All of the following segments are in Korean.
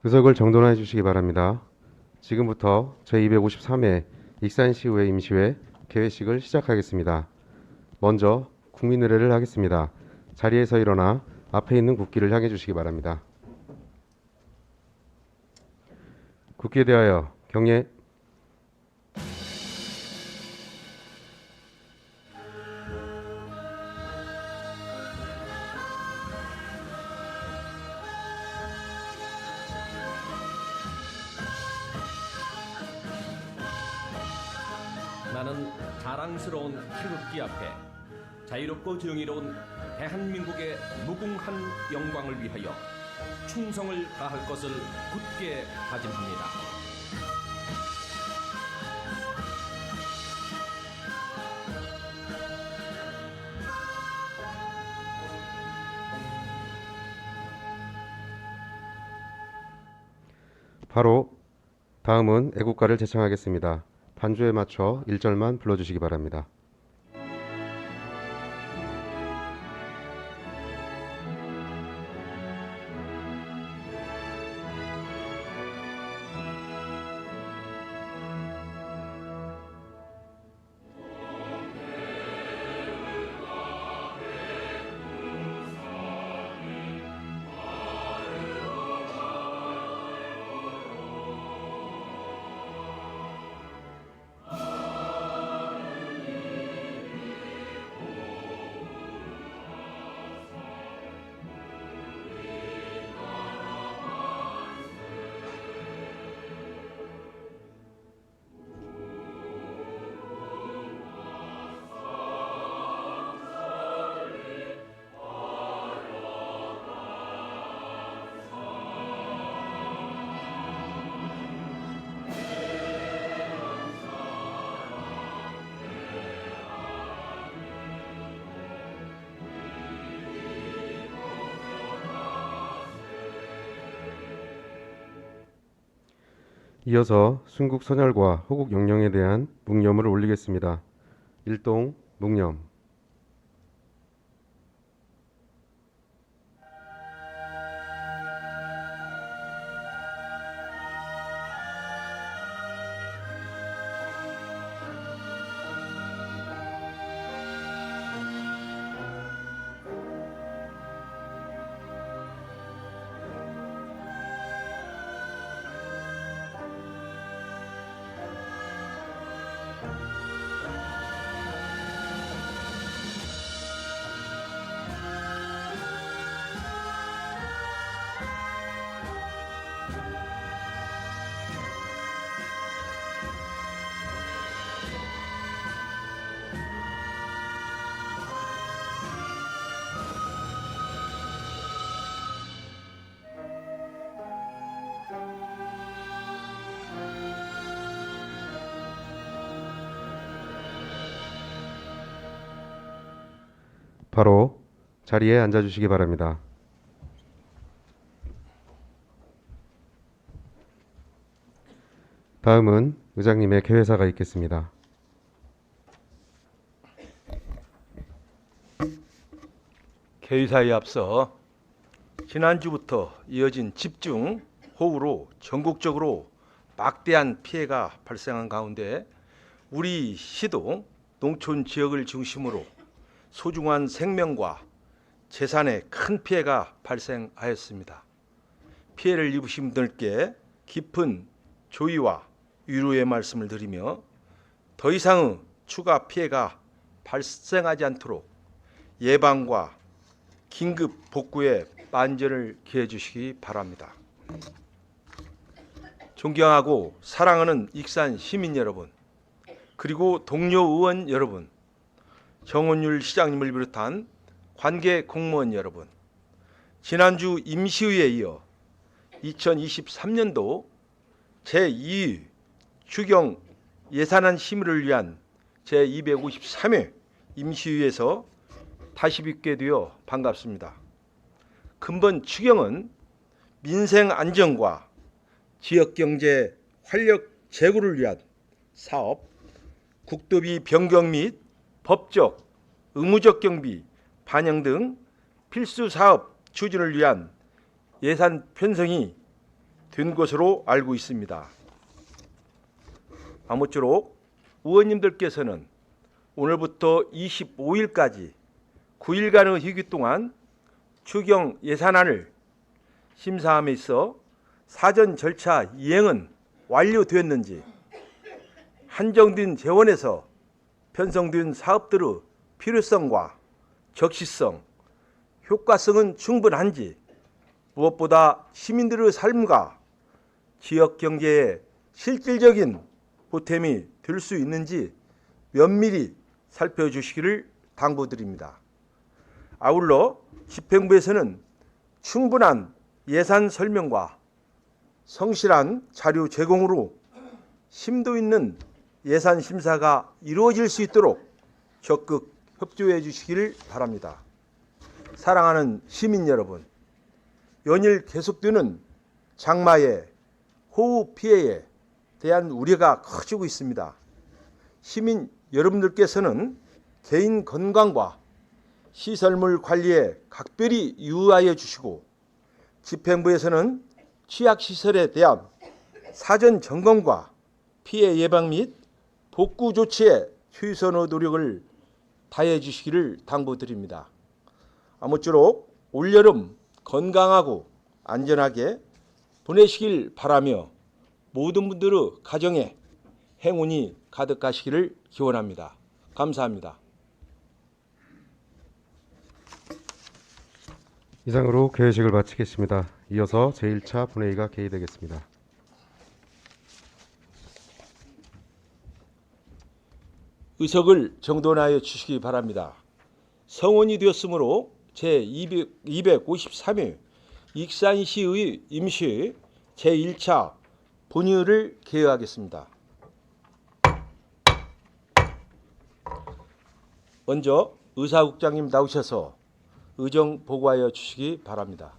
의석을 정돈해 주시기 바랍니다. 지금부터 제253회 익산시의회 임시회 개회식을 시작하겠습니다. 먼저 국민의례를 하겠습니다. 자리에서 일어나 앞에 있는 국기를 향해 주시기 바랍니다. 국기에 대하여 경례. 나는 자랑스러운 태극기 앞에 자유롭고 정의로운 대한민국의 무궁한 영광을 위하여 충성을 다할 것을 굳게 다짐합니다. 바로 다음은 애국가를 제창하겠습니다. 반주에 맞춰 1절만 불러주시기 바랍니다. 이어서 순국 선열과 호국 영령에 대한 묵념을 올리겠습니다. 일동 묵념. 바로 자리에 앉아주시기 바랍니다. 다음은 의장님의 개회사가 있겠습니다. 개회사에 앞서 지난주부터 이어진 집중 호우로 전국적으로 막대한 피해가 발생한 가운데 우리 시도 농촌 지역을 중심으로 소중한 생명과 재산에 큰 피해가 발생하였습니다. 피해를 입으신 분들께 깊은 조의와 위로의 말씀을 드리며 더 이상의 추가 피해가 발생하지 않도록 예방과 긴급 복구에 만전을 기해 주시기 바랍니다. 존경하고 사랑하는 익산 시민 여러분, 그리고 동료 의원 여러분, 정원율 시장님을 비롯한 관계 공무원 여러분, 지난주 임시회에 이어 2023년도 제2 추경 예산안 심의를 위한 제253회 임시회에서 다시 뵙게 되어 반갑습니다. 근본 추경은 민생 안정과 지역경제 활력 제고를 위한 사업, 국도비 변경 및 법적, 의무적 경비, 반영 등 필수 사업 추진을 위한 예산 편성이 된 것으로 알고 있습니다. 아무쪼록 의원님들께서는 오늘부터 25일까지 9일간의 회기 동안 추경 예산안을 심사함에 있어 사전 절차 이행은 완료되었는지, 한정된 재원에서 편성된 사업들의 필요성과 적시성, 효과성은 충분한지, 무엇보다 시민들의 삶과 지역 경제에 실질적인 보탬이 될 수 있는지 면밀히 살펴주시기를 당부드립니다. 아울러 집행부에서는 충분한 예산 설명과 성실한 자료 제공으로 심도 있는 예산 심사가 이루어질 수 있도록 적극 협조해 주시기를 바랍니다. 사랑하는 시민 여러분, 연일 계속되는 장마에 호우 피해에 대한 우려가 커지고 있습니다. 시민 여러분들께서는 개인 건강과 시설물 관리에 각별히 유의하여 주시고, 집행부에서는 취약시설에 대한 사전 점검과 피해 예방 및 복구 조치에 최선의 노력을 다해 주시기를 당부드립니다. 아무쪼록 올여름 건강하고 안전하게 보내시길 바라며 모든 분들의 가정에 행운이 가득하시기를 기원합니다. 감사합니다. 이상으로 개회식을 마치겠습니다. 이어서 제1차 본회의가 개의되겠습니다. 의석을 정돈하여 주시기 바랍니다. 성원이 되었으므로 제253회 익산시의 임시 제1차 본회의를 개회하겠습니다. 먼저 의사국장님 나오셔서 의정 보고하여 주시기 바랍니다.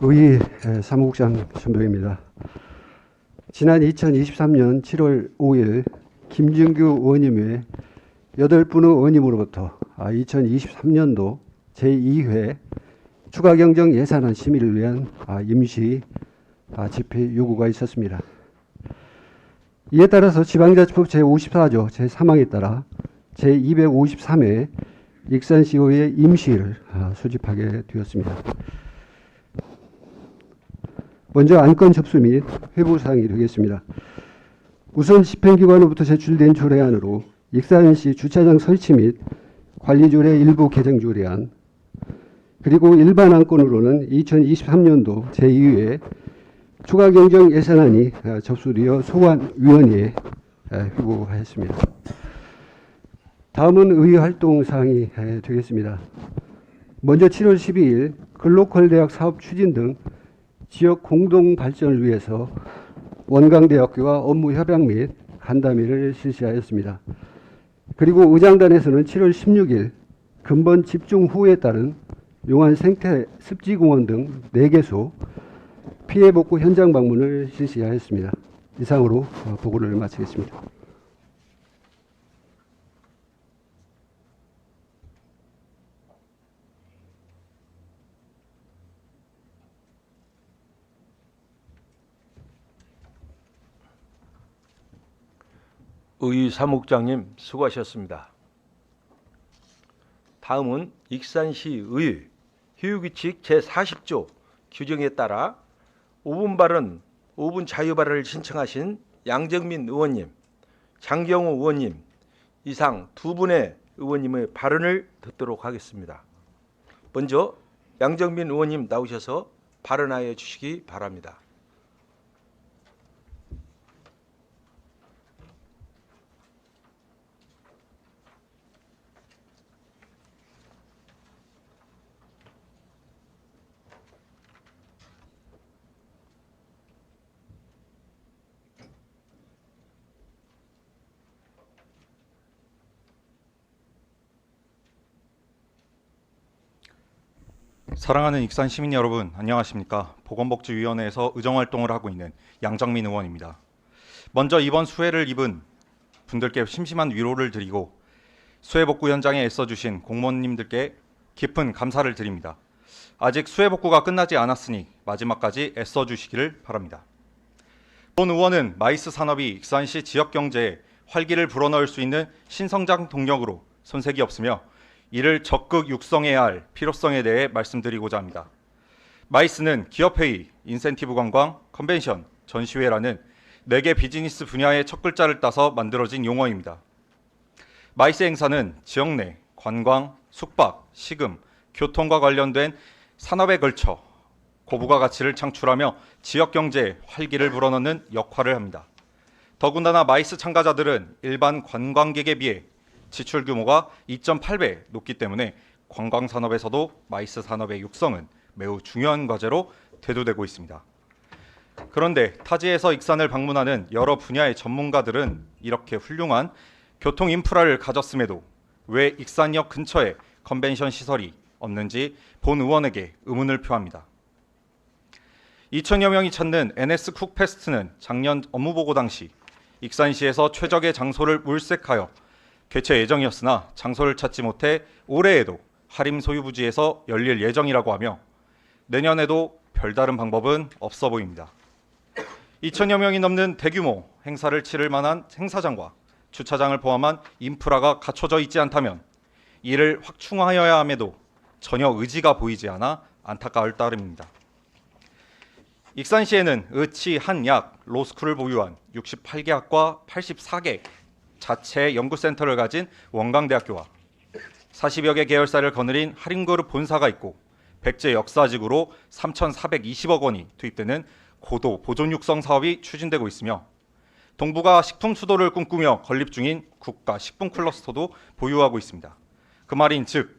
의회 사무국장 전병입니다. 지난 2023년 7월 5일 김준규 의원님의 8분의 의원님으로부터 2023년도 제2회 추가경정 예산안 심의를 위한 임시 집회 요구가 있었습니다. 이에 따라서 지방자치법 제54조 제3항에 따라 제253회 익산시의회 임시를 소집하게 되었습니다. 먼저 안건 접수 및 회부사항이 되겠습니다. 우선 집행기관으로부터 제출된 조례안으로 익산시 주차장 설치 및 관리조례 일부 개정 조례안, 그리고 일반 안건으로는 2023년도 제2회 추가경정 예산안이 접수되어 소관위원회에 회부하였습니다. 다음은 의회 활동 사항이 되겠습니다. 먼저 7월 12일 글로컬 대학 사업 추진 등 지역 공동 발전을 위해서 원광대학교와 업무 협약 및 간담회를 실시하였습니다. 그리고 의장단에서는 7월 16일 근본 집중 후에 따른 용안 생태 습지공원 등 4개소 피해 복구 현장 방문을 실시하였습니다. 이상으로 보고를 마치겠습니다. 의회 사무국장님 수고하셨습니다. 다음은 익산시의 휴유규칙 제40조 규정에 따라 5분 발언, 5분 자유 발언을 신청하신 양정민 의원님, 장경호 의원님 이상 2분의 의원님의 발언을 듣도록 하겠습니다. 먼저 양정민 의원님 나오셔서 발언하여 주시기 바랍니다. 사랑하는 익산 시민 여러분, 안녕하십니까? 보건복지위원회에서 의정활동을 하고 있는 양정민 의원입니다. 먼저 이번 수해를 입은 분들께 심심한 위로를 드리고 수해복구 현장에 애써주신 공무원님들께 깊은 감사를 드립니다. 아직 수해복구가 끝나지 않았으니 마지막까지 애써주시기를 바랍니다. 본 의원은 마이스 산업이 익산시 지역경제에 활기를 불어넣을 수 있는 신성장 동력으로 손색이 없으며 이를 적극 육성해야 할 필요성에 대해 말씀드리고자 합니다. 마이스는 기업회의, 인센티브 관광, 컨벤션, 전시회라는 4개 비즈니스 분야의 첫 글자를 따서 만들어진 용어입니다. 마이스 행사는 지역 내 관광, 숙박, 식음, 교통과 관련된 산업에 걸쳐 고부가 가치를 창출하며 지역 경제에 활기를 불어넣는 역할을 합니다. 더군다나 마이스 참가자들은 일반 관광객에 비해 지출 규모가 2.8배 높기 때문에 관광 산업에서도 마이스 산업의 육성은 매우 중요한 과제로 대두되고 있습니다. 그런데 타지에서 익산을 방문하는 여러 분야의 전문가들은 이렇게 훌륭한 교통 인프라를 가졌음에도 왜 익산역 근처에 컨벤션 시설이 없는지 본 의원에게 의문을 표합니다. 2천여 명이 찾는 NS 쿡 페스트는 작년 업무보고 당시 익산시에서 최적의 장소를 물색하여 개최 예정이었으나 장소를 찾지 못해 올해에도 하림 소유부지에서 열릴 예정이라고 하며 내년에도 별다른 방법은 없어 보입니다. 2천여 명이 넘는 대규모 행사를 치를 만한 행사장과 주차장을 포함한 인프라가 갖춰져 있지 않다면 이를 확충하여야 함에도 전혀 의지가 보이지 않아 안타까울 따름입니다. 익산시에는 의치, 한약, 로스쿨을 보유한 68개 학과 84개 자체 연구센터를 가진 원광대학교와 40여 개 계열사를 거느린 하림그룹 본사가 있고 백제 역사직으로 3,420억 원이 투입되는 고도 보존 육성 사업이 추진되고 있으며 동부가 식품 수도를 꿈꾸며 건립 중인 국가 식품 클러스터도 보유하고 있습니다. 그 말인 즉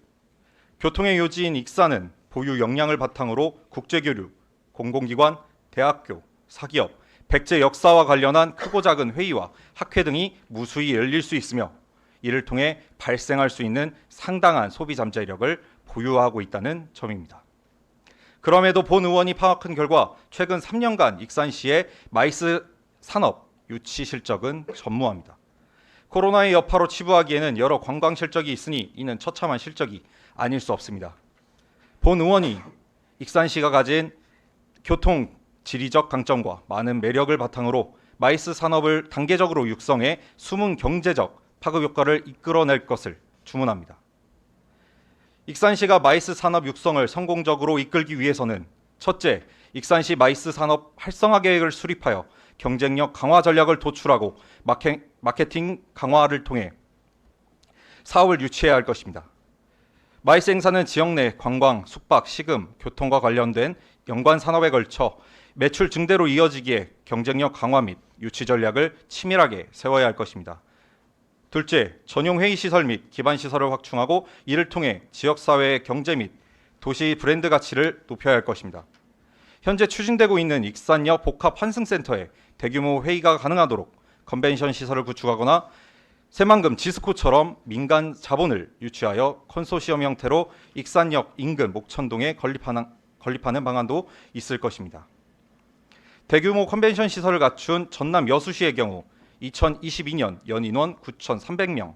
교통의 요지인 익산은 보유 역량을 바탕으로 국제교류, 공공기관, 대학교, 사기업, 백제 역사와 관련한 크고 작은 회의와 학회 등이 무수히 열릴 수 있으며 이를 통해 발생할 수 있는 상당한 소비 잠재력을 보유하고 있다는 점입니다. 그럼에도 본 의원이 파악한 결과 최근 3년간 익산시의 마이스 산업 유치 실적은 전무합니다. 코로나의 여파로 치부하기에는 여러 관광 실적이 있으니 이는 처참한 실적이 아닐 수 없습니다. 본 의원이 익산시가 가진 교통 지리적 강점과 많은 매력을 바탕으로 마이스 산업을 단계적으로 육성해 숨은 경제적 파급 효과를 이끌어낼 것을 주문합니다. 익산시가 마이스 산업 육성을 성공적으로 이끌기 위해서는 첫째, 익산시 마이스 산업 활성화 계획을 수립하여 경쟁력 강화 전략을 도출하고 마케팅 강화를 통해 사업을 유치해야 할 것입니다. 마이스 행사는 지역 내 관광, 숙박, 식음, 교통과 관련된 연관 산업에 걸쳐 매출 증대로 이어지기에 경쟁력 강화 및 유치 전략을 치밀하게 세워야 할 것입니다. 둘째, 전용 회의 시설 및 기반 시설을 확충하고 이를 통해 지역사회의 경제 및 도시 브랜드 가치를 높여야 할 것입니다. 현재 추진되고 있는 익산역 복합 환승센터에 대규모 회의가 가능하도록 컨벤션 시설을 구축하거나 새만금 지스코처럼 민간 자본을 유치하여 컨소시엄 형태로 익산역 인근 목천동에 건립하는 방안도 있을 것입니다. 대규모 컨벤션 시설을 갖춘 전남 여수시의 경우 2022년 연인원 9,300명,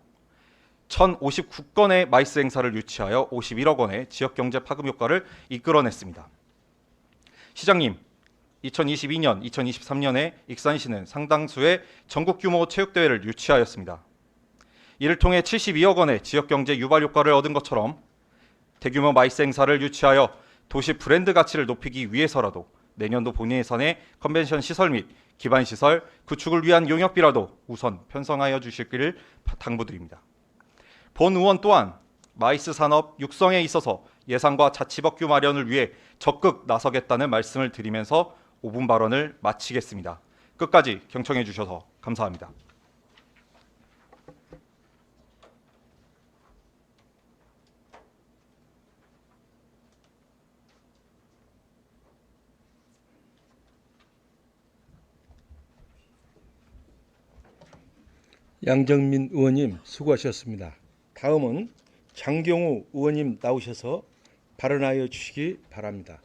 1,059건의 마이스 행사를 유치하여 51억 원의 지역경제 파급 효과를 이끌어냈습니다. 시장님, 2022년, 2023년에 익산시는 상당수의 전국 규모 체육대회를 유치하였습니다. 이를 통해 72억 원의 지역경제 유발 효과를 얻은 것처럼 대규모 마이스 행사를 유치하여 도시 브랜드 가치를 높이기 위해서라도 내년도 본인 예산에 컨벤션 시설 및 기반 시설 구축을 위한 용역비라도 우선 편성하여 주시기를 당부드립니다. 본 의원 또한 마이스 산업 육성에 있어서 예산과 자치법규 마련을 위해 적극 나서겠다는 말씀을 드리면서 5분 발언을 마치겠습니다. 끝까지 경청해 주셔서 감사합니다. 양정민 의원님 수고하셨습니다. 다음은 장경우 의원님 나오셔서 발언하여 주시기 바랍니다.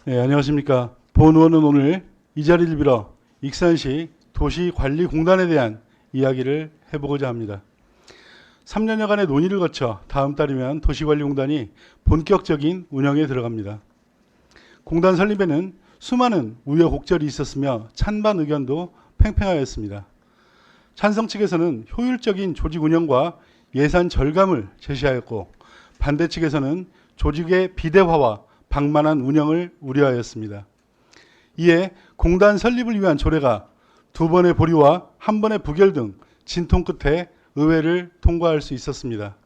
네, 안녕하십니까. 본 의원은 오늘 이 자리를 빌어 익산시 도시관리공단에 대한 이야기를 해보고자 합니다. 3년여간의 논의를 거쳐 다음 달이면 도시관리공단이 본격적인 운영에 들어갑니다. 공단 설립에는 수많은 우여곡절이 있었으며 찬반 의견도 팽팽하였습니다. 찬성 측에서는 효율적인 조직 운영과 예산 절감을 제시하였고, 반대 측에서는 조직의 비대화와 방만한 운영을 우려하였습니다. 이에 공단 설립을 위한 조례가 2번의 보류와 1번의 부결 등 진통 끝에 의회를 통과할 수 있었습니다.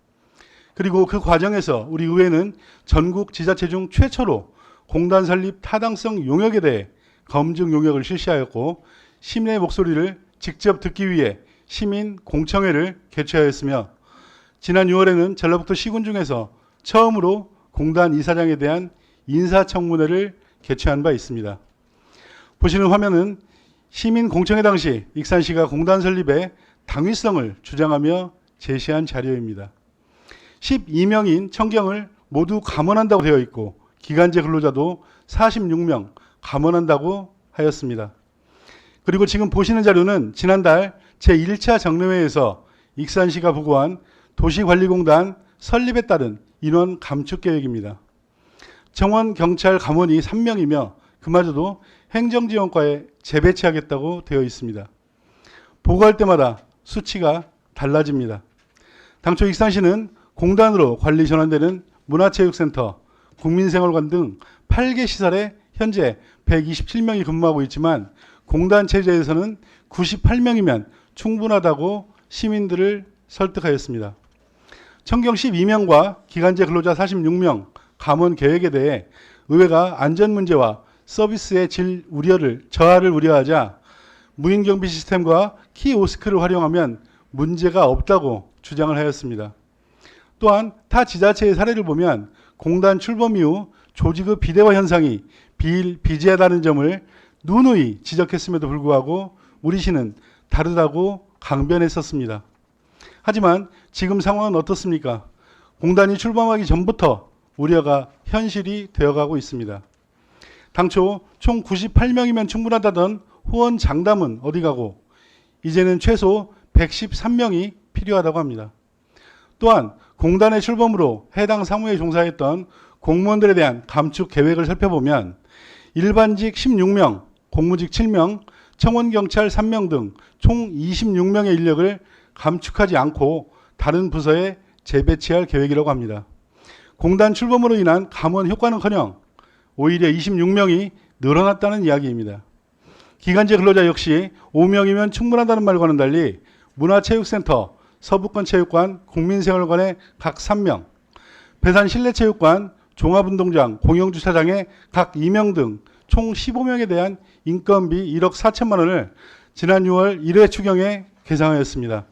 그리고 그 과정에서 우리 의회는 전국 지자체 중 최초로 공단 설립 타당성 용역에 대해 검증 용역을 실시하였고, 시민의 목소리를 직접 듣기 위해 시민 공청회를 개최하였으며, 지난 6월에는 전라북도 시군 중에서 처음으로 공단 이사장에 대한 인사청문회를 개최한 바 있습니다. 보시는 화면은 시민 공청회 당시 익산시가 공단 설립의 당위성을 주장하며 제시한 자료입니다. 12명인 청경을 모두 감원한다고 되어 있고, 기간제 근로자도 46명 감원한다고 하였습니다. 그리고 지금 보시는 자료는 지난달 제1차 정례회에서 익산시가 보고한 도시관리공단 설립에 따른 인원 감축 계획입니다. 정원 경찰 감원이 3명이며 그마저도 행정지원과에 재배치하겠다고 되어 있습니다. 보고할 때마다 수치가 달라집니다. 당초 익산시는 공단으로 관리 전환되는 문화체육센터, 국민생활관 등 8개 시설에 현재 127명이 근무하고 있지만, 공단 체제에서는 98명이면 충분하다고 시민들을 설득하였습니다. 청경 12명과 기간제 근로자 46명 감원 계획에 대해 의회가 안전 문제와 서비스의 질 저하를 우려하자 무인경비 시스템과 키오스크를 활용하면 문제가 없다고 주장을 하였습니다. 또한 타 지자체의 사례를 보면 공단 출범 이후 조직의 비대화 현상이 비일비재하다는 점을 누누이 지적했음에도 불구하고 우리 시는 다르다고 강변했었습니다. 하지만 지금 상황은 어떻습니까? 공단이 출범하기 전부터 우려가 현실이 되어가고 있습니다. 당초 총 98명이면 충분하다던 후원 장담은 어디 가고 이제는 최소 113명이 필요하다고 합니다. 또한 공단의 출범으로 해당 사무에 종사했던 공무원들에 대한 감축 계획을 살펴보면 일반직 16명, 공무직 7명, 청원경찰 3명 등 총 26명의 인력을 감축하지 않고 다른 부서에 재배치할 계획이라고 합니다. 공단 출범으로 인한 감원 효과는커녕 오히려 26명이 늘어났다는 이야기입니다. 기간제 근로자 역시 5명이면 충분하다는 말과는 달리 문화체육센터, 서부권체육관, 국민생활관에 각 3명, 배산 실내체육관, 종합운동장, 공영주차장에 각 2명 등 총 15명에 대한 인건비 1억 4천만 원을 지난 6월 1회 추경에 계상하였습니다.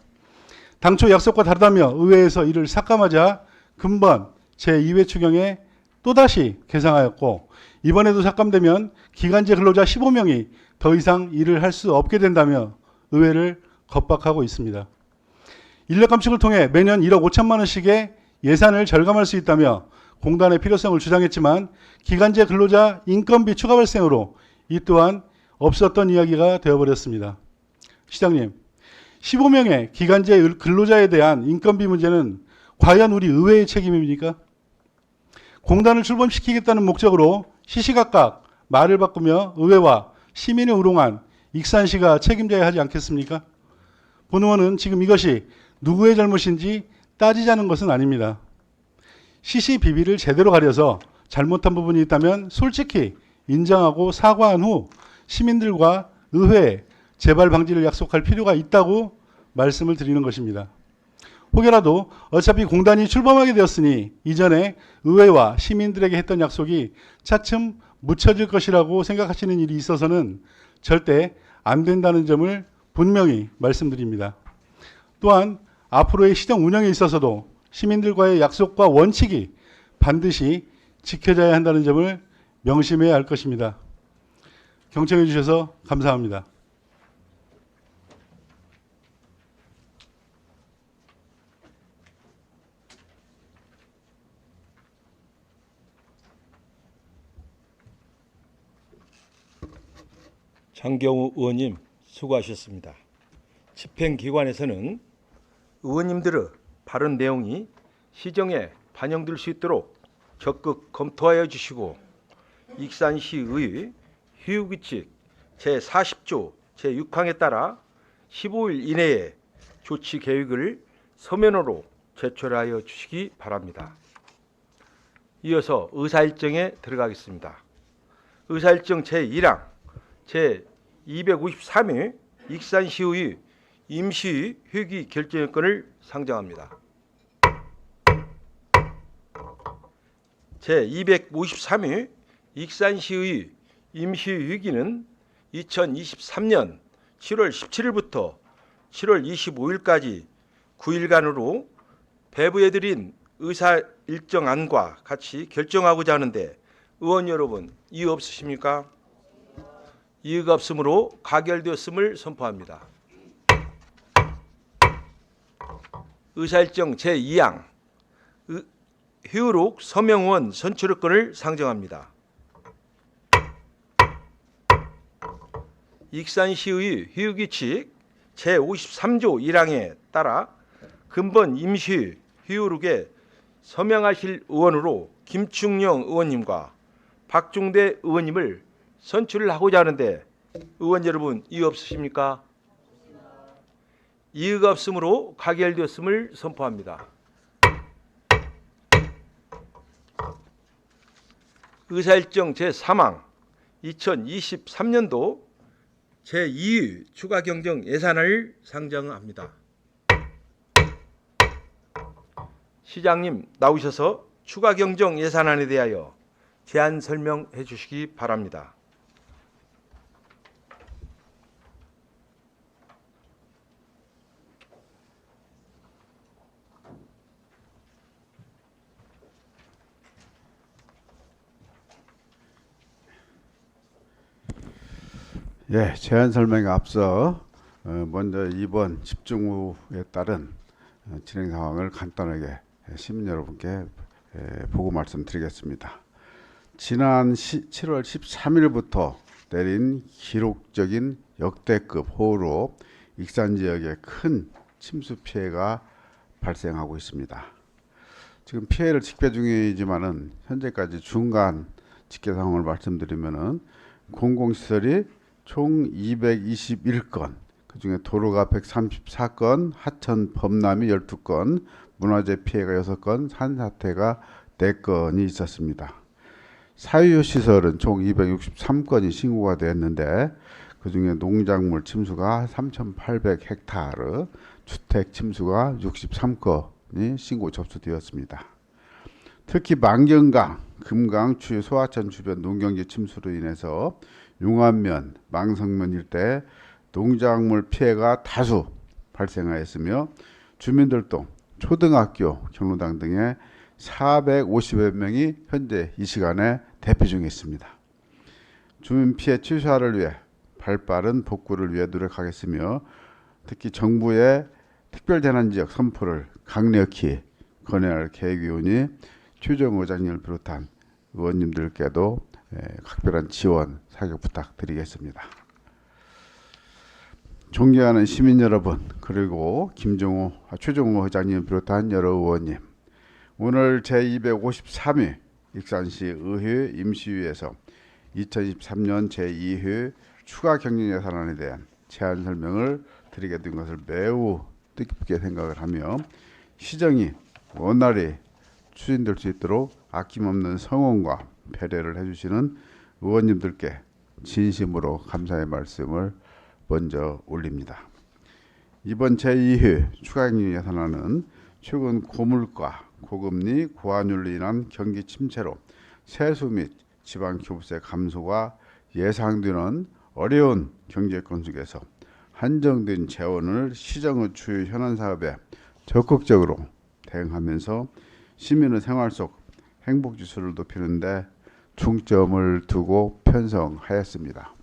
당초 약속과 다르다며 의회에서 이를 삭감하자 금번 제2회 추경에 또다시 계상하였고, 이번에도 삭감되면 기간제 근로자 15명이 더 이상 일을 할 수 없게 된다며 의회를 겁박하고 있습니다. 인력 감축을 통해 매년 1억 5천만 원씩의 예산을 절감할 수 있다며 공단의 필요성을 주장했지만 기간제 근로자 인건비 추가 발생으로 이 또한 없었던 이야기가 되어버렸습니다. 시장님, 15명의 기간제 근로자에 대한 인건비 문제는 과연 우리 의회의 책임입니까? 공단을 출범시키겠다는 목적으로 시시각각 말을 바꾸며 의회와 시민을 우롱한 익산시가 책임져야 하지 않겠습니까? 본 의원은 지금 이것이 누구의 잘못인지 따지자는 것은 아닙니다. 시시비비를 제대로 가려서 잘못한 부분이 있다면 솔직히 인정하고 사과한 후 시민들과 의회에 재발 방지를 약속할 필요가 있다고 말씀을 드리는 것입니다. 혹여라도 어차피 공단이 출범하게 되었으니 이전에 의회와 시민들에게 했던 약속이 차츰 묻혀질 것이라고 생각하시는 일이 있어서는 절대 안 된다는 점을 분명히 말씀드립니다. 또한 앞으로의 시정 운영에 있어서도 시민들과의 약속과 원칙이 반드시 지켜져야 한다는 점을 명심해야 할 것입니다. 경청해 주셔서 감사합니다. 장경우 의원님 수고하셨습니다. 집행기관에서는 의원님들의 발언 내용이 시정에 반영될 수 있도록 적극 검토하여 주시고 익산시의 휴유규칙 제40조 제6항에 따라 15일 이내에 조치 계획을 서면으로 제출하여 주시기 바랍니다. 이어서 의사일정에 들어가겠습니다. 의사일정 제1항 제253회 익산시의 임시 회기 결정권을 상정합니다. 제253회 익산시의 임시 회기는 2023년 7월 17일부터 7월 25일까지 9일간으로 배부해드린 의사 일정안과 같이 결정하고자 하는데 의원 여러분 이의 없으십니까? 이의가 없으므로 가결되었음을 선포합니다. 의사일정 제2항 휴룩 서명원 선출권을 상정합니다. 익산시의 휴유규칙 제53조 1항에 따라 근본 임시 휴유룩에 서명하실 의원으로 김충영 의원님과 박중대 의원님을 선출을 하고자 하는데 의원 여러분 이의 없으십니까? 이의가 없으므로 가결되었음을 선포합니다. 의사일정 제3항 2023년도 제2의 추가 경정 예산을 상정합니다. 시장님 나오셔서 추가 경정 예산안에 대하여 제안 설명해 주시기 바랍니다. 예, 제안 설명에 앞서 먼저 이번 집중호우에 따른 진행 상황을 간단하게 시민 여러분께 보고 말씀드리겠습니다. 지난 7월 13일부터 내린 기록적인 역대급 호우로 익산 지역에 큰 침수 피해가 발생하고 있습니다. 지금 피해를 집계 중이지만은 현재까지 중간 집계 상황을 말씀드리면은 공공시설이 총 221건, 그중에 도로가 134건, 하천 범람이 12건, 문화재 피해가 6건, 산사태가 4건이 있었습니다. 사유효 시설은 총 263건이 신고가 됐는데 그중에 농작물 침수가 3,800헥타르, 주택 침수가 63건이 신고 접수되었습니다. 특히 만경강, 금강, 추유 소하천 주변 농경지 침수로 인해서 융안면, 망성면 일대 농작물 피해가 다수 발생하였으며 주민들도 초등학교, 경로당 등에 450여 명이 현재 이 시간에 대피 중에 있습니다. 주민 피해 최소화를 위해 발빠른 복구를 위해 노력하겠으며 특히 정부의 특별재난지역 선포를 강력히 권해할 계획이오니 최종 의장님을 비롯한 의원님들께도 각별한 지원, 사격 부탁드리겠습니다. 존경하는 시민 여러분, 그리고 최종호 의장님 비롯한 여러 의원님, 오늘 제253회 익산시 의회 임시위에서 2023년 제2회 추가 경영 예산안에 대한 제안 설명을 드리게 된 것을 매우 뜻깊게 생각을 하며 시정이 원활히 추진될 수 있도록 아낌없는 성원과 배려를 해주시는 의원님들께 진심으로 감사의 말씀을 먼저 올립니다. 이번 제2회 추가경영 예산안은 최근 고물가, 고금리, 고환율로 인한 경기 침체로 세수 및 지방교부세 감소가 예상되는 어려운 경제권 속에서 한정된 재원을 시정의 주요 현안 사업에 적극적으로 대응하면서 시민의 생활 속 행복 지수를 높이는 데 중점을 두고 편성하였습니다.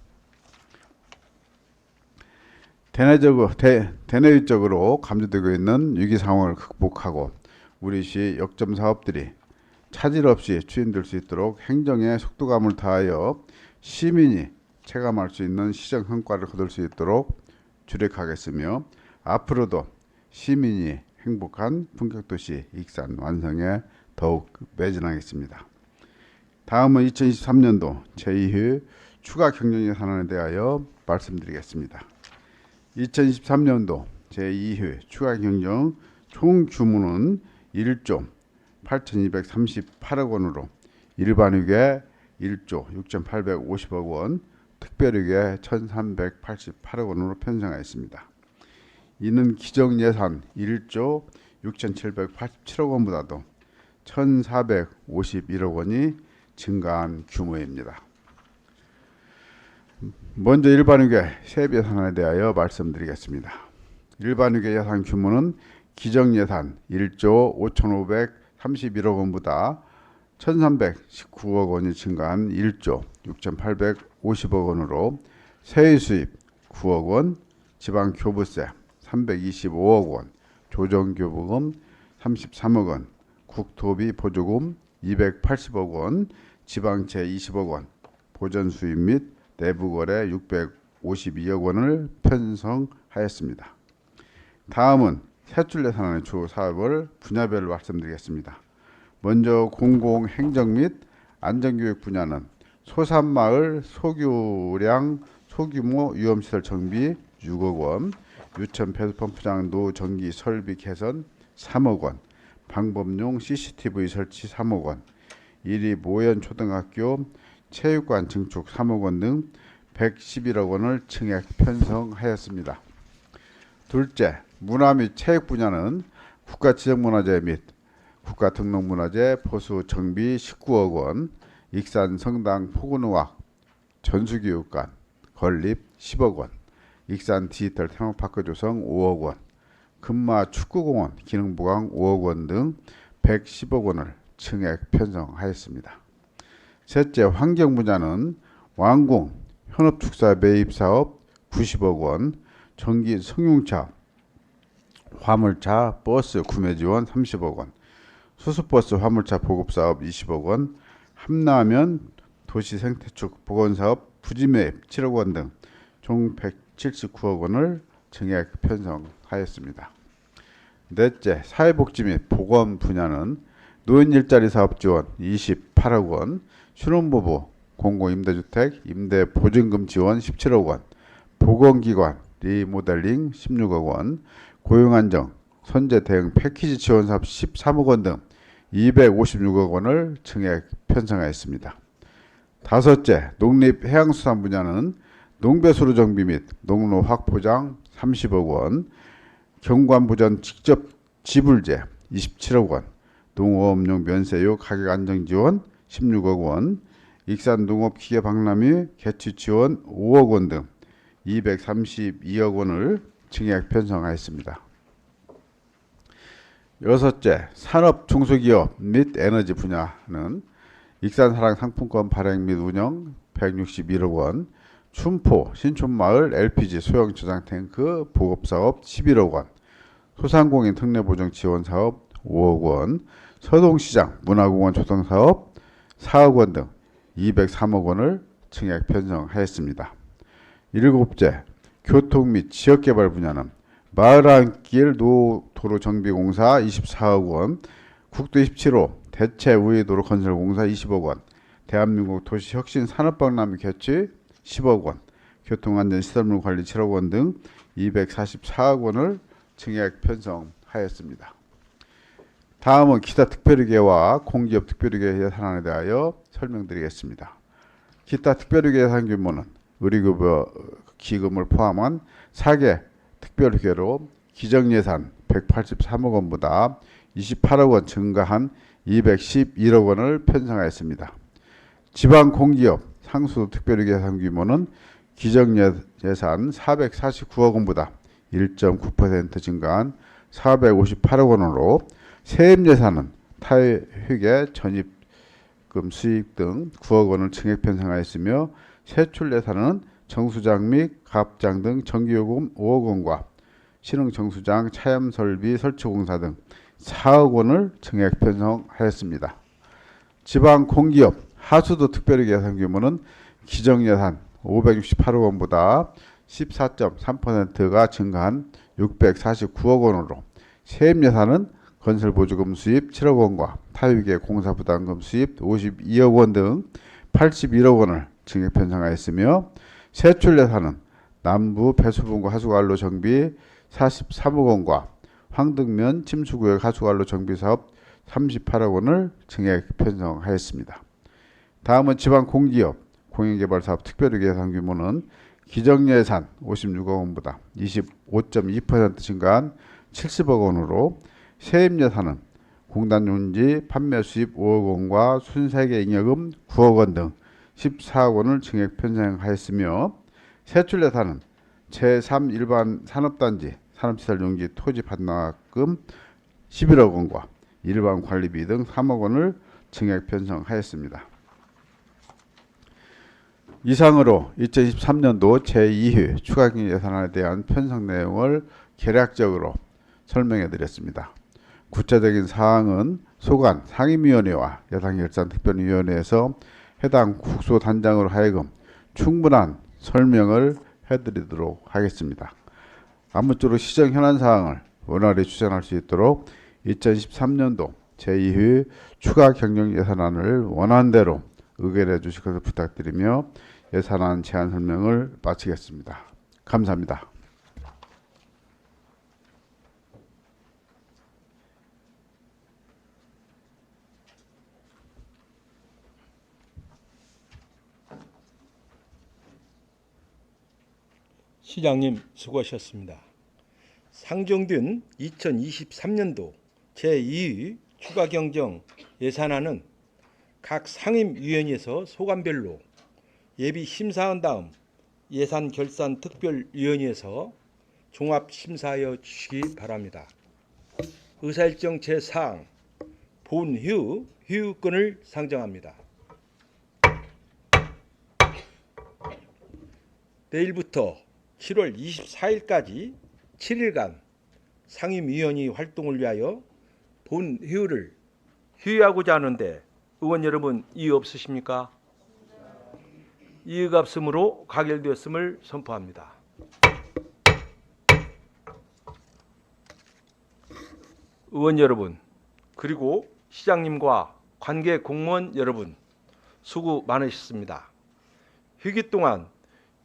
대내적으로 감지되고 있는 위기 상황을 극복하고 우리 시 역점 사업들이 차질 없이 추진될 수 있도록 행정에 속도감을 더하여 시민이 체감할 수 있는 시정 성과를 거둘 수 있도록 주력하겠으며 앞으로도 시민이 행복한 품격도시 익산 완성에 더욱 매진하겠습니다. 다음은 2023년도 제2회 추가 경정예산안에 대하여 말씀드리겠습니다. 2023년도 제2회 추가 경정 총 규모는 1조 8,238억 원으로 일반회계 1조 6,850억 원, 특별회계 1,388억 원으로 편성하였습니다. 이는 기정예산 1조 6,787억 원보다도 1,451억 원이 증가한 규모입니다. 먼저 일반회계 세부 예산안에 대하여 말씀드리겠습니다. 일반회계 예산 규모는 기정예산 1조 5,531억 원보다 1,319억 원이 증가한 1조 6,850억 원으로 세의 수입 9억 원, 지방교부세 325억 원, 조정교부금 33억 원, 국토비 보조금 280억 원, 지방채 20억 원, 보전수입 및 내부거래 652억 원을 편성하였습니다. 다음은 셋줄 예산안의 주 사업을 분야별로 말씀드리겠습니다. 먼저 공공행정 및 안전교육 분야는 소산마을 소규량 소규모 위험시설 정비 6억 원, 유천 배수펌프장 노전기 설비 개선 3억 원, 방범용 CCTV 설치 3억 원, 이리 모현 초등학교 체육관 증축 3억 원 등 111억 원을 증액 편성하였습니다. 둘째, 문화 및 체육 분야는 국가지정문화재 및 국가등록문화재 보수 정비 19억 원, 익산 성당 포근의학 전수교육관 건립 10억 원, 익산 디지털 테마파크 조성 5억 원, 금마 축구공원 기능보강 5억 원 등 110억 원을 증액 편성하였습니다. 셋째, 환경 분야는 완공 현업축사 매입사업 90억 원, 전기 승용차 화물차 버스 구매 지원 30억 원, 수소버스 화물차 보급사업 20억 원, 함라면 도시생태축 보건사업 부지매입 7억 원 등 총 179억 원을 증액 편성하였습니다. 넷째, 사회복지 및 보건 분야는 노인 일자리 사업 지원 28억 원, 신혼부부 공공임대주택 임대보증금 지원 17억 원, 보건기관 리모델링 16억 원, 고용안정 선제 대응 패키지 지원 사업 13억 원 등 256억 원을 증액 편성하였습니다. 다섯째, 농립해양수산 분야는 농배수로 정비 및 농로 확포장 30억 원, 경관부전 직접 지불제 27억 원, 농어업용 면세유 가격 안정 지원 16억 원, 익산 농업기계 박람회 개최 지원 5억 원 등 232억 원을 증액 편성하였습니다. 여섯째, 산업 중소기업 및 에너지 분야는 익산사랑 상품권 발행 및 운영 161억 원, 춘포 신촌마을 LPG 소형 저장 탱크 보급사업 11억 원, 소상공인 특례보증 지원사업 5억 원, 서동시장 문화공원 조성사업 4억 원 등 203억 원을 증액 편성하였습니다. 일곱째, 교통 및 지역개발 분야는 마을안길 도로 정비공사 24억 원, 국도 27호 대체 우회도로 건설공사 20억 원, 대한민국 도시혁신산업박람회 개최 10억 원, 교통안전시설물 관리 7억 원 등 244억 원을 증액 편성하였습니다. 다음은 기타 특별회계와 공기업 특별회계 예산안에 대하여 설명드리겠습니다. 기타 특별회계 예산 규모는 의료급여 기금을 포함한 4개 특별회계로 기정예산 183억 원보다 28억 원 증가한 211억 원을 편성하였습니다. 지방공기업 상수 특별회계 예산 규모는 기정예산 449억 원보다 1.9% 증가한 458억 원으로 세입 예산은 타회계 전입금 수익 등 9억 원을 증액 편성하였으며 세출 예산은 정수장 및 가압장 등 전기요금 5억 원과 신흥 정수장 차염 설비 설치 공사 등 4억 원을 증액 편성하였습니다. 지방 공기업 하수도 특별히 예산 규모는 기정 예산 568억 원보다 14.3%가 증가한 649억 원으로 세입 예산은 건설 보조금 수입 7억 원과 타육의 공사 부담금 수입 52억 원 등 81억 원을 증액 편성하였으며 세출 예산은 남부 배수분과 하수관로 정비 43억 원과 황등면 침수구역 하수관로 정비 사업 38억 원을 증액 편성하였습니다. 다음은 지방 공기업 공인개발사업 특별히 예산 규모는 기정예산 56억 원보다 25.2% 증가한 70억 원으로 세입 예산은 공단 용지 판매 수입 5억 원과 순세계 잉여금 9억 원 등 14억 원을 증액 편성하였으며 세출 예산은 제3 일반 산업단지 산업시설 용지 토지 반납금 11억 원과 일반 관리비 등 3억 원을 증액 편성하였습니다. 이상으로 2023년도 제2회 추가경정 예산안에 대한 편성 내용을 개략적으로 설명해 드렸습니다. 구체적인 사항은 소관 상임위원회와 예산결산특별위원회에서 해당 국소단장으로 하여금 충분한 설명을 해드리도록 하겠습니다. 아무쪼록 시정 현안 사항을 원활히 추진할 수 있도록 2013년도 제2회 추가 경정 예산안을 원안대로 의결해 주실 것을 부탁드리며 예산안 제안 설명을 마치겠습니다. 감사합니다. 시장님 수고하셨습니다. 상정된 2023년도 제2위 추가경정 예산안은 각 상임위원회에서 소관별로 예비 심사한 다음 예산결산특별위원회에서 종합심사하여 주시기 바랍니다. 의사일정 제4항 본휴 휴유권을 상정합니다. 내일부터 7월 24일까지 7일간 상임위원회 활동을 위하여 본휴를 휴유하고자 하는데 의원 여러분 이의 없으십니까? 이의가 없으므로 가결되었음을 선포합니다. 의원 여러분 그리고 시장님과 관계 공무원 여러분 수고 많으셨습니다. 휴기 동안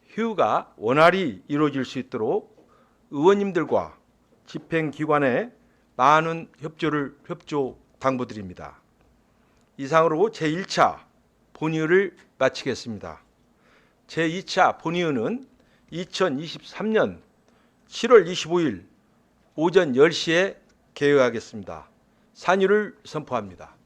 휴가 원활히 이루어질 수 있도록 의원님들과 집행기관의 많은 협조 당부드립니다. 이상으로 제1차 본의회를 마치겠습니다. 제2차 본의회는 2023년 7월 25일 오전 10시에 개회하겠습니다. 산의를 선포합니다.